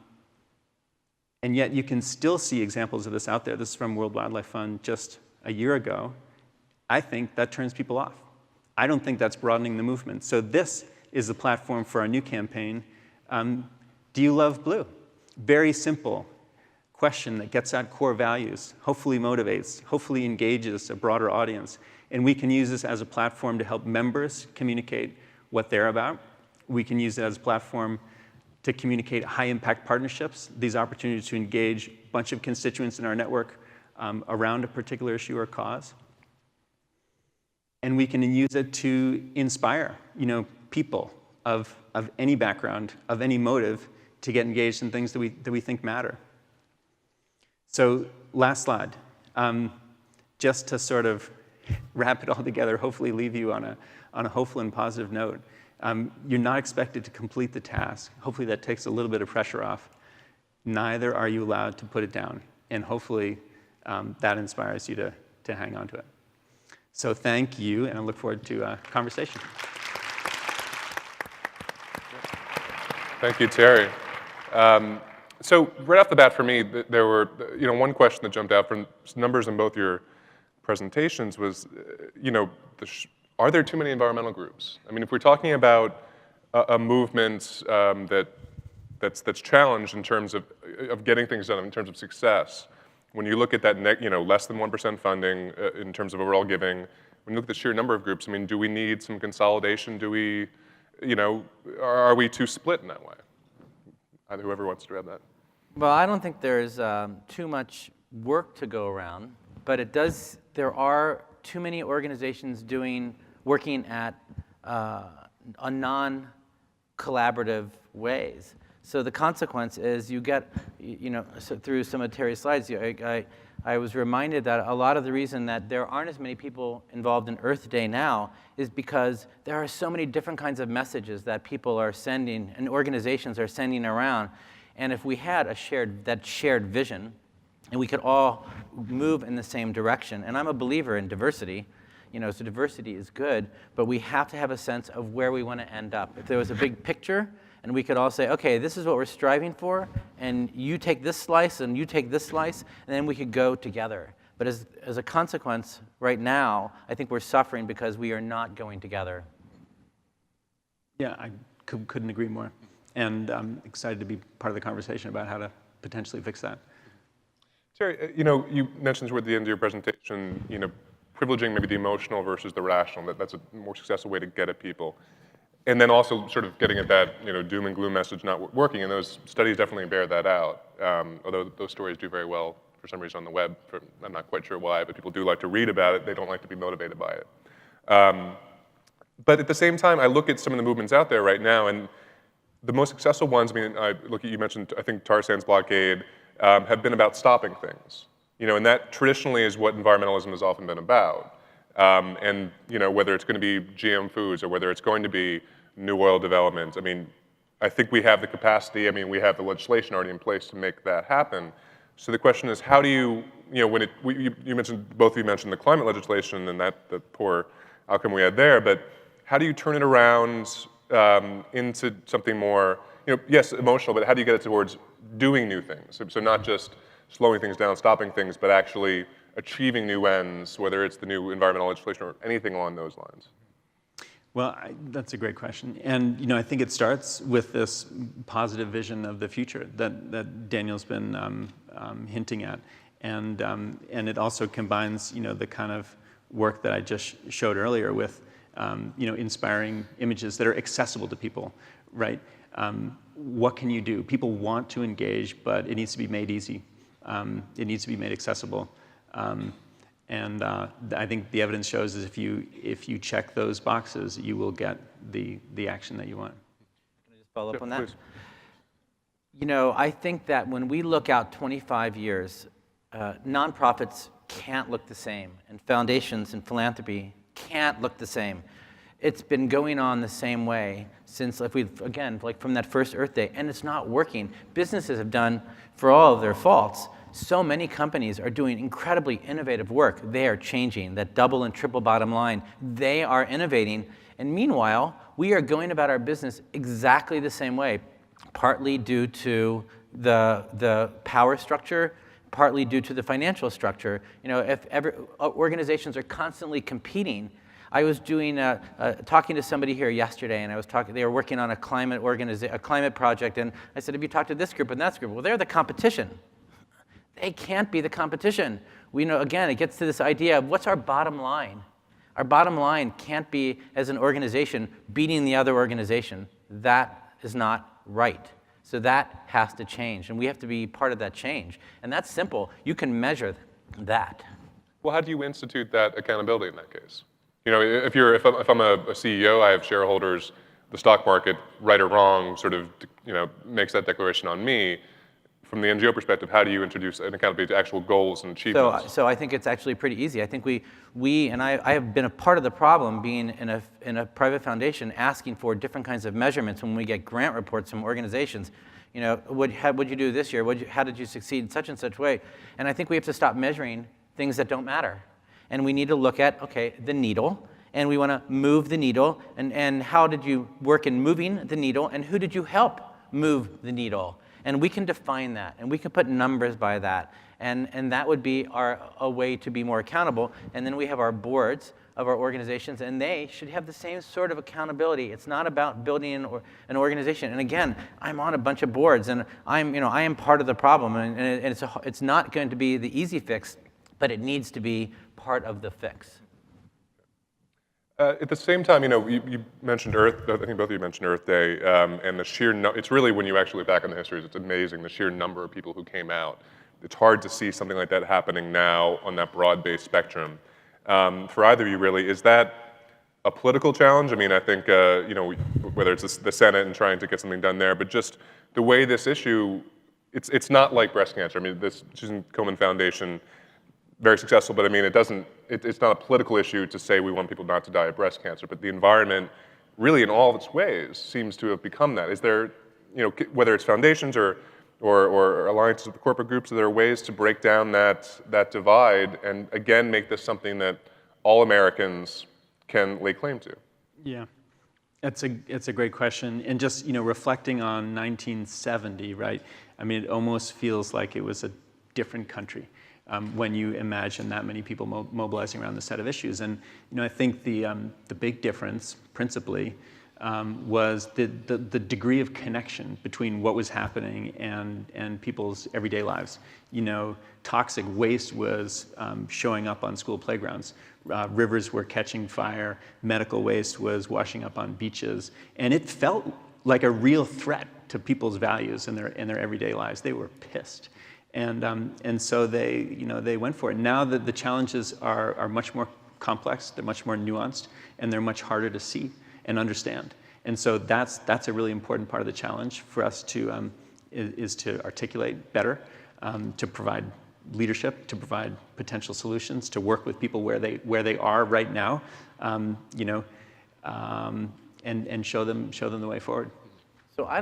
yet you can still see examples of this out there. This is from World Wildlife Fund just a year ago. I think that turns people off. I don't think that's broadening the movement. So this is the platform for our new campaign. Do you love blue? Very simple. question that gets at core values, hopefully motivates, hopefully engages a broader audience. And we can use this as a platform to help members communicate what they're about. We can use it as a platform to communicate high-impact partnerships, these opportunities to engage a bunch of constituents in our network around a particular issue or cause. And we can use it to inspire, people of any background, of any motive, to get engaged in things that we think matter. So last slide, just to sort of wrap it all together, hopefully leave you on a hopeful and positive note. You're not expected to complete the task. Hopefully that takes a little bit of pressure off. Neither are you allowed to put it down. And hopefully that inspires you to hang on to it. So thank you, and I look forward to a conversation. Thank you, Terry. So right off the bat for me, there were, one question that jumped out from numbers in both your presentations was, are there too many environmental groups? I mean, if we're talking about a movement that's challenged in terms of getting things done, in terms of success, when you look at that, less than 1% funding in terms of overall giving, when you look at the sheer number of groups, I mean, do we need some consolidation? Do we, are we too split in that way? Either whoever wants to grab that. Well, I don't think there's too much work to go around, but there are too many organizations working at a non-collaborative ways. So the consequence is you get, so through some of Terry's slides, I was reminded that a lot of the reason that there aren't as many people involved in Earth Day now is because there are so many different kinds of messages that people are sending and organizations are sending around. And if we had that shared vision, and we could all move in the same direction, and I'm a believer in diversity, so diversity is good, but we have to have a sense of where we want to end up. If there was a big picture, and we could all say, okay, this is what we're striving for, and you take this slice, and you take this slice, and then we could go together. But as a consequence, right now, I think we're suffering because we are not going together. Yeah, I couldn't agree more. And I'm excited to be part of the conversation about how to potentially fix that. Terry, you mentioned toward the end of your presentation, privileging maybe the emotional versus the rational, that's a more successful way to get at people. And then also sort of getting at that, doom and gloom message not working, and those studies definitely bear that out, although those stories do very well for some reason on the web. I'm not quite sure why, but people do like to read about it. They don't like to be motivated by it. But at the same time, I look at some of the movements out there right now, and the most successful ones, you mentioned, I think, tar sands blockade, have been about stopping things. And that traditionally is what environmentalism has often been about. And whether it's going to be GM foods or whether it's going to be new oil development, I think we have the capacity, we have the legislation already in place to make that happen. So the question is, how do you, both of you mentioned the climate legislation and the poor outcome we had there, but how do you turn it around into something more, yes, emotional, but how do you get it towards doing new things? So not just slowing things down, stopping things, but actually achieving new ends, whether it's the new environmental legislation or anything along those lines? Well, that's a great question. And I think it starts with this positive vision of the future that Daniel's been hinting at. And it also combines the kind of work that I just showed earlier with inspiring images that are accessible to people, right? What can you do? People want to engage, but it needs to be made easy. It needs to be made accessible. And I think the evidence shows is if you check those boxes, you will get the action that you want. Can I just follow up on that? Please. I think that when we look out 25 years, nonprofits can't look the same, and foundations and philanthropy can't look the same. It's been going on the same way since, from that first Earth Day, and it's not working. Businesses have done, for all of their faults, so many companies are doing incredibly innovative work. They are changing that double and triple bottom line. They are innovating, and meanwhile, we are going about our business exactly the same way, partly due to the power structure, partly due to the financial structure. If organizations are constantly competing. I was talking to somebody here yesterday, and they were working on a climate project, and I said, have you talked to this group and that group? Well, they're the competition. They can't be the competition. We know, again, it gets to this idea of what's our bottom line? Our bottom line can't be, as an organization, beating the other organization. That is not right. So that has to change, and we have to be part of that change. And that's simple. You can measure that. Well, how do you institute that accountability in that case? You know, if I'm a CEO, I have shareholders, the stock market, right or wrong, sort of, you know, makes that declaration on me. From the NGO perspective, how do you introduce an accountability to actual goals and achievements? So I think it's actually pretty easy. I think we and I have been a part of the problem being in a private foundation asking for different kinds of measurements when we get grant reports from organizations. You know, what'd you do this year? How did you succeed in such and such way? And I think we have to stop measuring things that don't matter. And we need to look at, okay, the needle, and we want to move the needle, and how did you work in moving the needle, and who did you help move the needle? And we can define that, and we can put numbers by that, and that would be a way to be more accountable. And then we have our boards of our organizations, and they should have the same sort of accountability. It's not about building an organization. And again, I'm on a bunch of boards, and I am part of the problem, and it's not going to be the easy fix, but it needs to be part of the fix. At the same time, you know, you mentioned Earth. I think both of you mentioned Earth Day, and the sheer. It's really, when you actually look back on the histories, it's amazing the sheer number of people who came out. It's hard to see something like that happening now on that broad-based spectrum. For either of you, really, is that a political challenge? I mean, I think you know, whether it's the Senate and trying to get something done there, but just the way this issue, it's not like breast cancer. I mean, this Susan Komen Foundation, very successful, but I mean, it's not a political issue to say we want people not to die of breast cancer, but the environment, really in all of its ways, seems to have become that. Is there, you know, whether it's foundations or alliances with corporate groups, are there ways to break down that divide and again make this something that all Americans can lay claim to? Yeah, it's a great question, and just, you know, reflecting on 1970, right? I mean, it almost feels like it was a different country. When you imagine that many people mobilizing around the set of issues. And, you know, I think the big difference, principally, was the degree of connection between what was happening and people's everyday lives. You know, toxic waste was showing up on school playgrounds. Rivers were catching fire. Medical waste was washing up on beaches. And it felt like a real threat to people's values in their everyday lives. They were pissed. And so they went for it. Now the challenges are much more complex, they're much more nuanced, and they're much harder to see and understand. And so that's a really important part of the challenge for us is to articulate better, to provide leadership, to provide potential solutions, to work with people where they are right now, you know, and show them the way forward. So I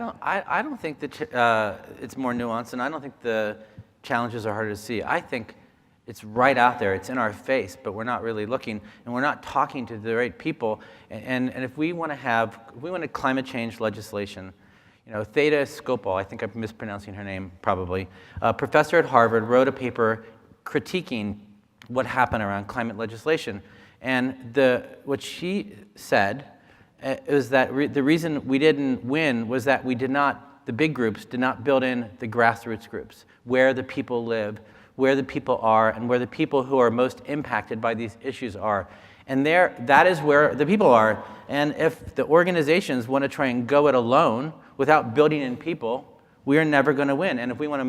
don't think that it's more nuanced, and I don't think the challenges are harder to see. I think it's right out there. It's in our face, but we're not really looking, and we're not talking to the right people. And if we want to climate change legislation, you know, Theda Skopal, I think I'm mispronouncing her name probably, a professor at Harvard, wrote a paper critiquing what happened around climate legislation. And what she said is that the reason we didn't win was that the big groups did not build in the grassroots groups, where the people live, where the people are, and where the people who are most impacted by these issues are. And that is where the people are. And if the organizations want to try and go it alone without building in people, we are never going to win. And if we want a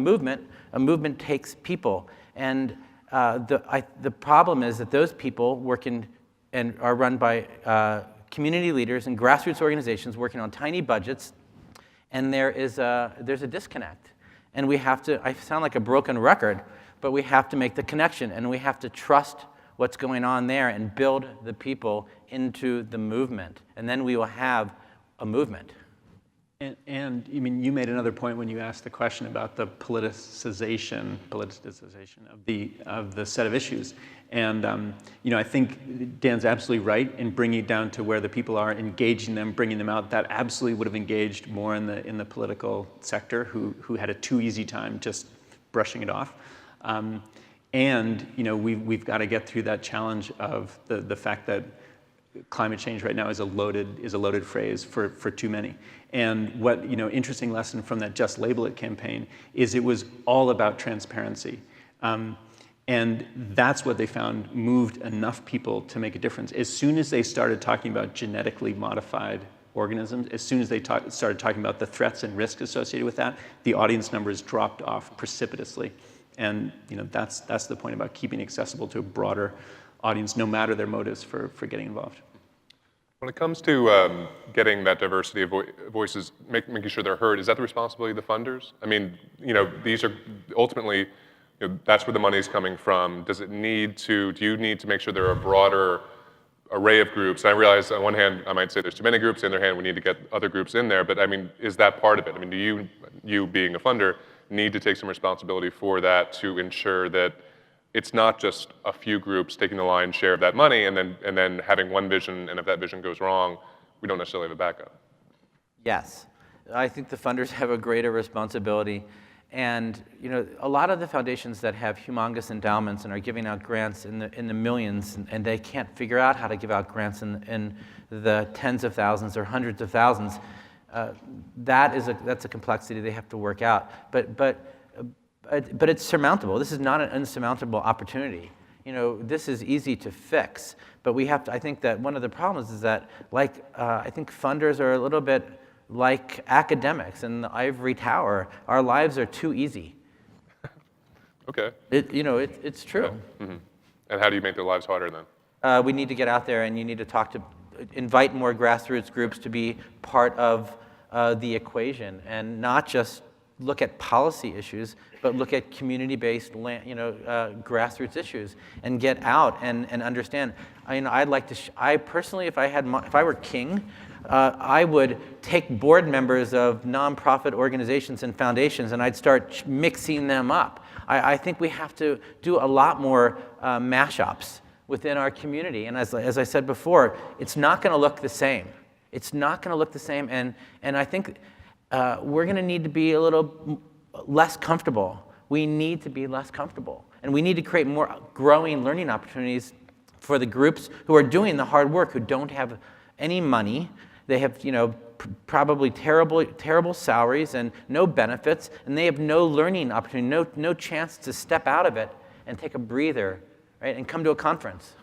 movement takes people. And the problem is that those people working and are run by community leaders and grassroots organizations working on tiny budgets, and there's a disconnect. And we have to, I sound like a broken record, but we have to make the connection, and we have to trust what's going on there and build the people into the movement. And then we will have a movement. And I mean, you made another point when you asked the question about the politicization of the set of issues. And you know, I think Dan's absolutely right in bringing it down to where the people are, engaging them, bringing them out. That absolutely would have engaged more in the political sector, who had a too easy time just brushing it off. And you know, we've got to get through that challenge of the fact that climate change right now is a loaded phrase for too many. And what, you know, interesting lesson from that Just Label It campaign is it was all about transparency. And that's what they found moved enough people to make a difference. As soon as they started talking about genetically modified organisms, as soon as they started talking about the threats and risks associated with that, the audience numbers dropped off precipitously. And that's the point about keeping accessible to a broader audience, no matter their motives for getting involved. When it comes to getting that diversity of voices, making sure they're heard, is that the responsibility of the funders? I mean, these are ultimately, that's where the money is coming from. Do you need to make sure there are a broader array of groups? And I realize on one hand, I might say there's too many groups, on the other hand, we need to get other groups in there, but I mean, is that part of it? I mean, do you being a funder, need to take some responsibility for that to ensure that it's not just a few groups taking the lion's share of that money and then having one vision, and if that vision goes wrong, we don't necessarily have a backup? Yes. I think the funders have a greater responsibility. And a lot of the foundations that have humongous endowments and are giving out grants in the millions, and they can't figure out how to give out grants in the tens of thousands or hundreds of thousands, that's a complexity they have to work out. But it's surmountable. This is not an insurmountable opportunity. This is easy to fix, but we have to. I think that one of the problems is that, I think funders are a little bit like academics in the ivory tower. Our lives are too easy. Okay. It's true. Yeah. Mm-hmm. And how do you make their lives harder then? We need to get out there, and you need to invite more grassroots groups to be part of the equation, and not just look at policy issues, but look at community-based, grassroots issues, and get out and understand. I'd like to. I personally, if I were king, I would take board members of nonprofit organizations and foundations, and I'd start mixing them up. I think we have to do a lot more mashups within our community. And as I said before, it's not going to look the same. It's not going to look the same. And I think we're going to need to be a little less comfortable. We need to be less comfortable. And we need to create more growing learning opportunities for the groups who are doing the hard work, who don't have any money. They have, probably terrible salaries and no benefits, and they have no learning opportunity, no chance to step out of it and take a breather, right, and come to a conference.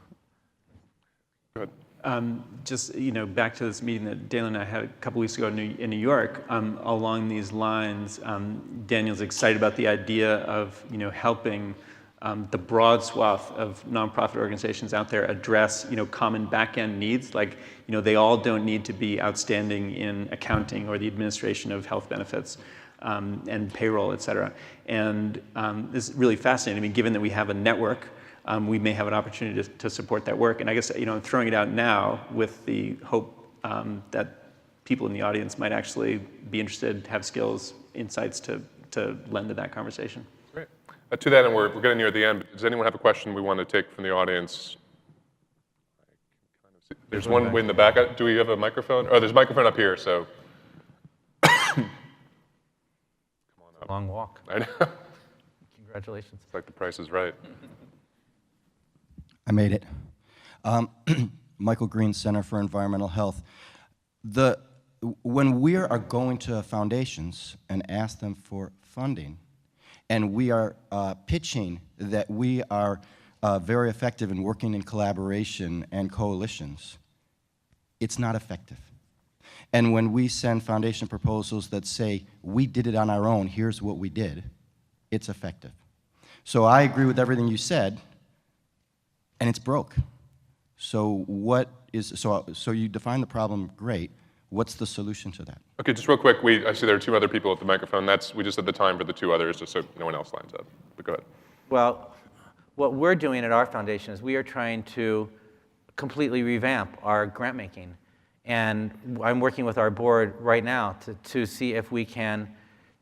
Good. Just back to this meeting that Daniel and I had a couple weeks ago in New York. Along these lines, Daniel's excited about the idea of helping the broad swath of nonprofit organizations out there address common back-end needs. Like they all don't need to be outstanding in accounting or the administration of health benefits and payroll, et cetera. And this is really fascinating. I mean, given that we have a network, we may have an opportunity to support that work. And I guess I'm throwing it out now with the hope that people in the audience might actually be interested, have skills, insights to lend to that conversation. Great. To that, and we're getting near the end. Does anyone have a question we want to take from the audience? There's one way in the back. Do we have a microphone? Oh, there's a microphone up here. So come on up. Long walk. I know. Congratulations. It's like The Price is Right. I made it. Michael Green, Center for Environmental Health. When we are going to foundations and ask them for funding, and we are pitching that we are very effective in working in collaboration and coalitions, it's not effective. And when we send foundation proposals that say, we did it on our own, here's what we did, it's effective. So I agree with everything you said, and it's broke. So so you define the problem, great. What's the solution to that? Okay, just real quick, I see there are two other people at the microphone. We just had the time for the two others, just so no one else lines up. But go ahead. Well, what we're doing at our foundation is we are trying to completely revamp our grant making. And I'm working with our board right now to see if we can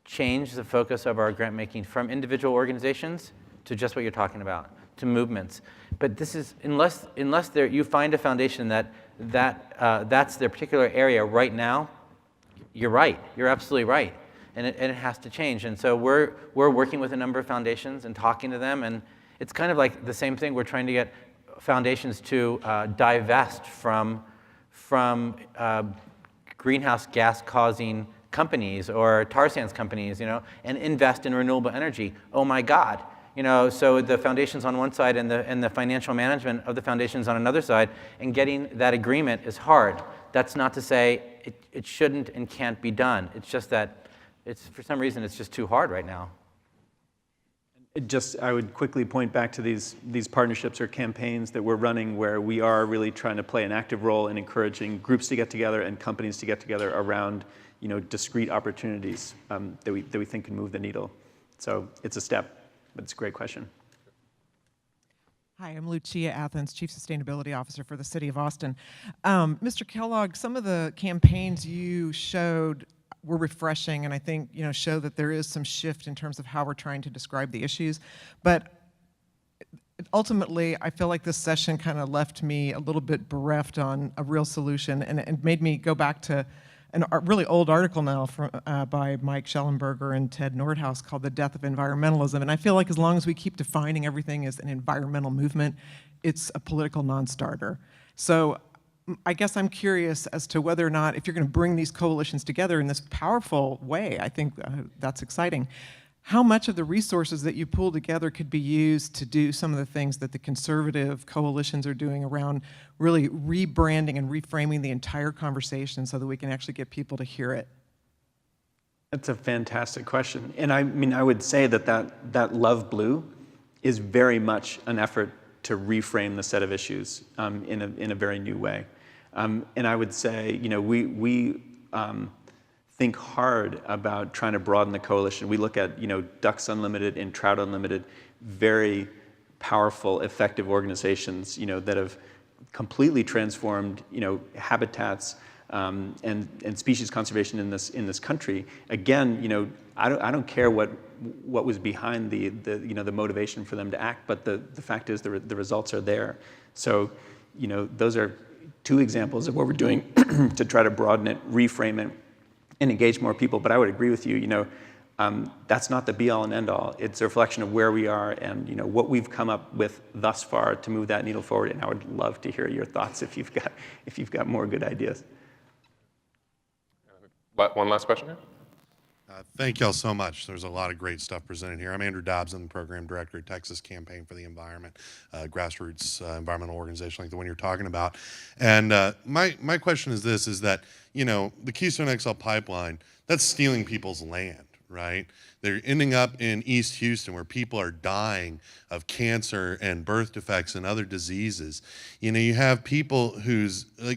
change the focus of our grant making from individual organizations to just what you're talking about, to movements. But this is, unless you find a foundation that's their particular area right now, you're right. You're absolutely right. And it has to change. And so we're working with a number of foundations and talking to them. And it's kind of like the same thing. We're trying to get foundations to divest from greenhouse gas causing companies or tar sands companies, and invest in renewable energy. Oh my God. So the foundation's on one side and the financial management of the foundation's on another side, and getting that agreement is hard. That's not to say it shouldn't and can't be done. It's just that for some reason, it's just too hard right now. I would quickly point back to these partnerships or campaigns that we're running where we are really trying to play an active role in encouraging groups to get together and companies to get together around discrete opportunities that we think can move the needle. So it's a step, but it's a great question. Hi, I'm Lucia Athens, Chief Sustainability Officer for the City of Austin. Mr. Kellogg, some of the campaigns you showed were refreshing, and I think show that there is some shift in terms of how we're trying to describe the issues. But ultimately, I feel like this session kind of left me a little bit bereft on a real solution, and it made me go back to a really old article now by Mike Schellenberger and Ted Nordhaus called The Death of Environmentalism. And I feel like as long as we keep defining everything as an environmental movement, it's a political non-starter. So I guess I'm curious as to whether or not, if you're going to bring these coalitions together in this powerful way, I think that's exciting. How much of the resources that you pull together could be used to do some of the things that the conservative coalitions are doing around really rebranding and reframing the entire conversation so that we can actually get people to hear it? That's a fantastic question. And I mean, I would say that Love Blue is very much an effort to reframe the set of issues in a very new way. And I would say, we think hard about trying to broaden the coalition. We look at, Ducks Unlimited and Trout Unlimited, very powerful, effective organizations, that have completely transformed, habitats and species conservation in this country. Again, I don't care what was behind the motivation for them to act, but the fact is the results are there. So, those are two examples of what we're doing to try to broaden it, reframe it, and engage more people. But I would agree with you, that's not the be-all and end-all. It's a reflection of where we are and what we've come up with thus far to move that needle forward. And I would love to hear your thoughts if you've got more good ideas. One last question here. Thank y'all so much. There's a lot of great stuff presented here. I'm Andrew Dobbs. I'm the program director at Texas Campaign for the Environment, grassroots environmental organization like the one you're talking about. And my question is this, is that, the Keystone XL pipeline, that's stealing people's land, right? They're ending up in East Houston where people are dying of cancer and birth defects and other diseases. You have people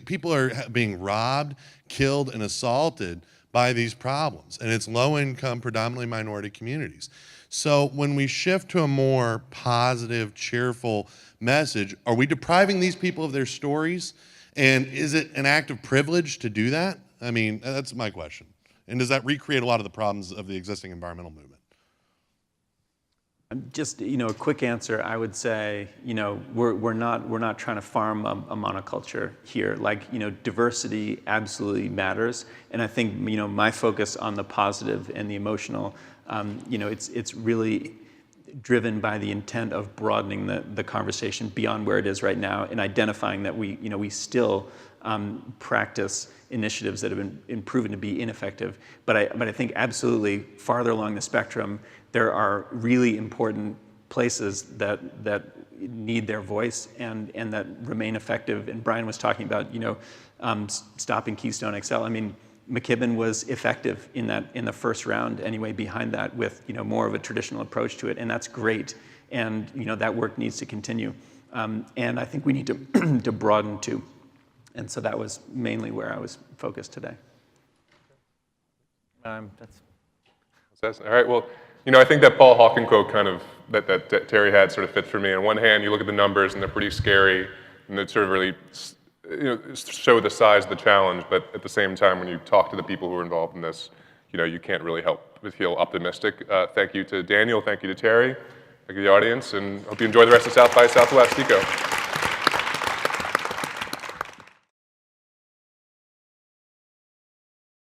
people are being robbed, killed, and assaulted by these problems, and it's low-income, predominantly minority communities. So when we shift to a more positive, cheerful message, are we depriving these people of their stories? And is it an act of privilege to do that? I mean, that's my question. And does that recreate a lot of the problems of the existing environmental movement? Just, a quick answer, I would say, we're not trying to farm a monoculture here. Like, diversity absolutely matters. And I think, my focus on the positive and the emotional, it's really driven by the intent of broadening the conversation beyond where it is right now and identifying that we still practice initiatives that have been proven to be ineffective. But I think absolutely farther along the spectrum, there are really important places that need their voice and that remain effective. And Bryan was talking about, stopping Keystone XL. I mean, McKibben was effective in the first round anyway, behind that with, more of a traditional approach to it. And that's great. And, that work needs to continue. And I think we need to, to broaden too. And so that was mainly where I was focused today. All right, well, I think that Paul Hawken quote kind of, that Terry had sort of fits for me. On one hand, you look at the numbers and they're pretty scary, and they sort of really, show the size of the challenge, but at the same time, when you talk to the people who are involved in this, you can't really help but feel optimistic. Thank you to Daniel, thank you to Terry, thank you to the audience, and hope you enjoy the rest of South by Southwest Eco.